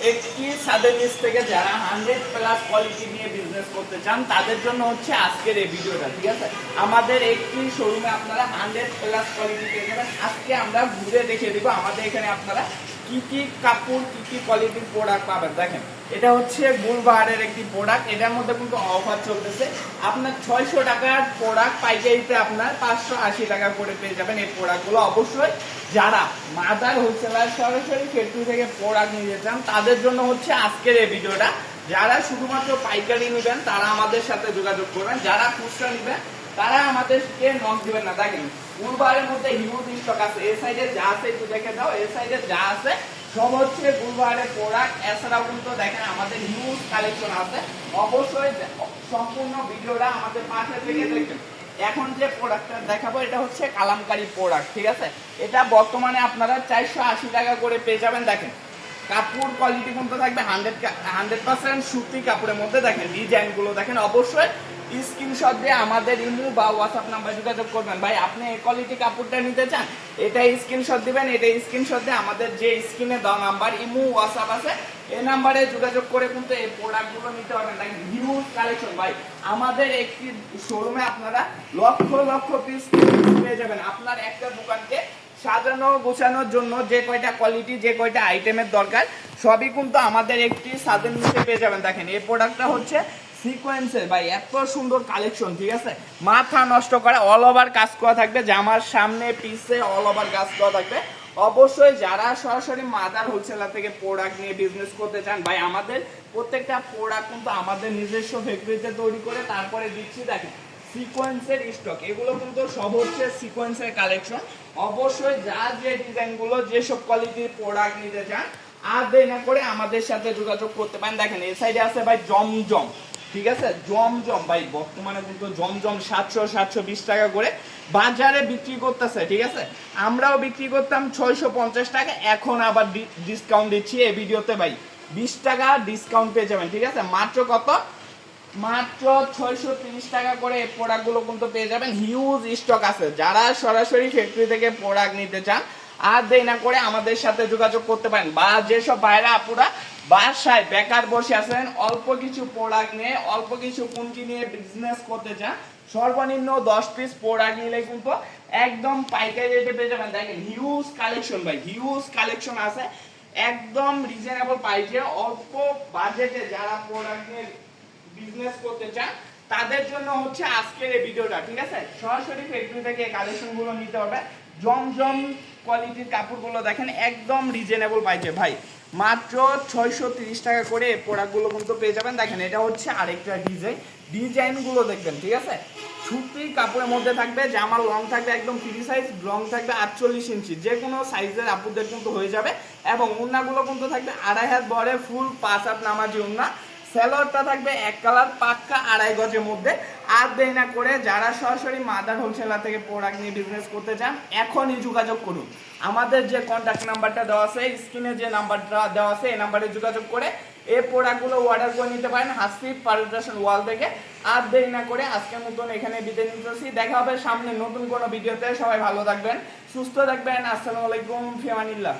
একটি ছাদের নিচ থেকে যারা 100+ কোয়ালিটি নিয়ে বিজনেস করতে চান তাদের জন্য হচ্ছে আজকের এই ভিডিওটা। ঠিক আছে, আমাদের একটি শোরুমে আপনারা 100+ কোয়ালিটি পেয়ে যাবেন। আজকে আমরা ঘুরে দেখিয়ে দিব আমাদের এখানে আপনারা কি কি কাপড় কি কি কোয়ালিটির প্রোডাক্ট পাবেন। দেখেন, এটা হচ্ছে গুলবাহারের একটি প্রোডাক্ট। এটার মধ্যে কিন্তু অফার চলতেছে। আপনার 600 টাকার প্রোডাক্ট পাইকারিতে আপনার 580 টাকা করে পেয়ে যাবেন। এই প্রোডাক্টগুলো অবশ্যই যারা মাদার হোলসেলার সরাসরি ফ্যাক্টরি থেকে প্রোডাক্ট নিতে চান তাদের জন্য হচ্ছে আজকের এই ভিডিওটা। যারা শুধুমাত্র পাইকারি নেবেন তারা আমাদের সাথে যোগাযোগ করবেন, যারা খুচরা নেবেন তারা আমাদেরকে নক দিবেন না। দেখেন, গুলবাহারের মধ্যে হিউজ স্টক আছে। এই সাইডে যা আছে একটু দেখে দাও, এই সাইডে যা আছে সব হচ্ছে গুলবাহারের প্রোডাক্ট। এছাড়াও কিন্তু দেখেন আমাদের হিউজ কালেকশন আছে। অবশ্যই সম্পূর্ণ ভিডিওটা আমাদের পাশে থেকে দেখবেন। এখন যে প্রোডাক্টটা দেখাবো এটা হচ্ছে কালামকারী প্রোডাক্ট। ঠিক আছে, এটা বর্তমানে আপনারা 480 টাকা করে পেয়ে যাবেন। দেখেন, কাপড় কোয়ালিটি কিন্তু থাকবে 100% সুতি কাপড়ের মধ্যে। দেখেন ডিজাইনগুলো দেখেন। অবশ্যই স্ক্রিনশট দিয়ে আমাদের ইমো বা হোয়াটসঅ্যাপ নাম্বার যোগাযোগ করবেন। ভাই আপনি এই কোয়ালিটি কাপড়টা নিতে চান, এটা স্ক্রিনশট দিবেন। এটা স্ক্রিনশট দিয়ে আমাদের যে স্ক্রিনে দেওয়া নাম্বার ইমো হোয়াটসঅ্যাপ আছে এই নাম্বারে যোগাযোগ করে কিন্তু এই প্রোডাক্টগুলো নিতে পারবেন। দেখেন হিউজ কালেকশন ভাই, আমাদের একটি শোরুমে আপনারা লক্ষ লক্ষ পিস পেয়ে যাবেন। আপনার একটা দোকানকে সাজানো গোছানোর জন্য যে কয়টা কোয়ালিটি যে কয়টা আইটেমের দরকার সবই কিন্তু আমাদের একটি ছাদের নিচে পেয়ে যাবেন। দেখেন এই প্রোডাক্টটা হচ্ছে সিকোয়েন্সের ভাই, এত সুন্দর কালেকশন। ঠিক আছে, মাথা নষ্ট করা অল ওভার কাজ করা থাকবে, জামার সামনে পিছে অল ওভার কাজ করা থাকবে। অবশ্যই যারা সরাসরি মাদার হোলসেলার থেকে প্রোডাক্ট নিয়ে বিজনেস করতে চান ভাই, আমাদের প্রত্যেকটা প্রোডাক্ট কিন্তু আমাদের নিজস্ব ফ্যাক্টরিতে তৈরি করে তারপরে দিচ্ছি। দেখেন সিকোয়েন্সের স্টক, এগুলো কিন্তু সব হচ্ছে সিকোয়েন্সের কালেকশন। অবশ্যই যার যে ডিজাইনগুলো যেসব কোয়ালিটির প্রোডাক্ট নিতে চান আর দেরি না করে আমাদের সাথে যোগাযোগ করতে পারেন। দেখেন এই সাইডে আছে ভাই জমজম। ঠিক আছে, জমজম ভাই বর্তমানে কিন্তু জমজম 700-720 টাকা করে বাজারে বিক্রি করতেছে। ঠিক আছে, আমরাও বিক্রি করতাম 650 টাকা, এখন আবার ডিসকাউন্ট দিচ্ছি এই ভিডিওতে ভাই 20 টাকা ডিসকাউন্ট পেয়ে যাবেন। ঠিক আছে, মাত্র কত? মাত্র 630 টাকা করে এই প্রোডাক্টগুলো কিন্তু পেয়ে যাবেন। হিউজ স্টক আছে। যারা সরাসরি ফ্যাক্টরি থেকে প্রোডাক্ট নিতে চান আর দেরি না করে আমাদের সাথে যোগাযোগ করতে পারেন। বা যেসব ভাইরা আপুরা বাসায় বেকার বসে আছেন, অল্প কিছু প্রোডাক্ট নিয়ে অল্প কিছু পুঁজি নিয়ে বিজনেস করতে চান, সর্বনিম্ন 10 পিস প্রোডাক্ট নিলে কিন্তু একদম পাইকারি রেটে পেয়ে যাবেন। দেখেন হিউজ কালেকশন ভাই, হিউজ কালেকশন আছে। একদম রিজনেবল প্রাইসে অল্প বাজেটে যারা প্রোডাক্ট নিয়ে বিজনেস করতে চান তাদের জন্য হচ্ছে আজকের এই ভিডিওটা। ঠিক আছে, সরাসরি ফ্যাক্টরি থেকে এই কালেকশনগুলো নিতে হবে। জমজম কোয়ালিটির কাপড়গুলো দেখেন একদম রিজনেবল প্রাইসে ভাই, মাত্র 630 টাকা করে এই প্রোডাক্টগুলো কিন্তু পেয়ে যাবেন। দেখেন এটা হচ্ছে আরেকটা ডিজাইনগুলো দেখবেন। ঠিক আছে, সুতি কাপড়ের মধ্যে থাকবে, জামার লং থাকবে একদম ফ্রি সাইজ, লং থাকবে 48 ইঞ্চি, যে কোনো সাইজের আপুদের কিন্তু হয়ে যাবে। এবং ওড়নাগুলো কিন্তু থাকবে 2.5 হাত বড় ফুল 5 হাত নামাজি ওড়না। সেলোয়ারটা থাকবে এক কালার পাক্কা 2.5 গজের মধ্যে। আর দেরি না করে যারা সরাসরি মাদার হোলসেলার থেকে প্রোডাক্ট নিয়ে বিজনেস করতে চান এখনই যোগাযোগ করুন। আমাদের যে কন্ট্যাক্ট নাম্বারটা দেওয়া আছে স্ক্রিনে, যে নাম্বারটা দেওয়া আছে এই নাম্বারে যোগাযোগ করে এই প্রোডাক্টগুলো অর্ডার করে নিতে পারেন হাসিব পারুলদাসন ওয়াল থেকে। আর দেরি না করে আজকের মতন এখানে বিদায় নিতেছি। দেখা হবে সামনে নতুন কোনো ভিডিওতে। সবাই ভালো থাকবেন, সুস্থ থাকবেন। আসসালামু আলাইকুম, ফি আমানিল্লাহ।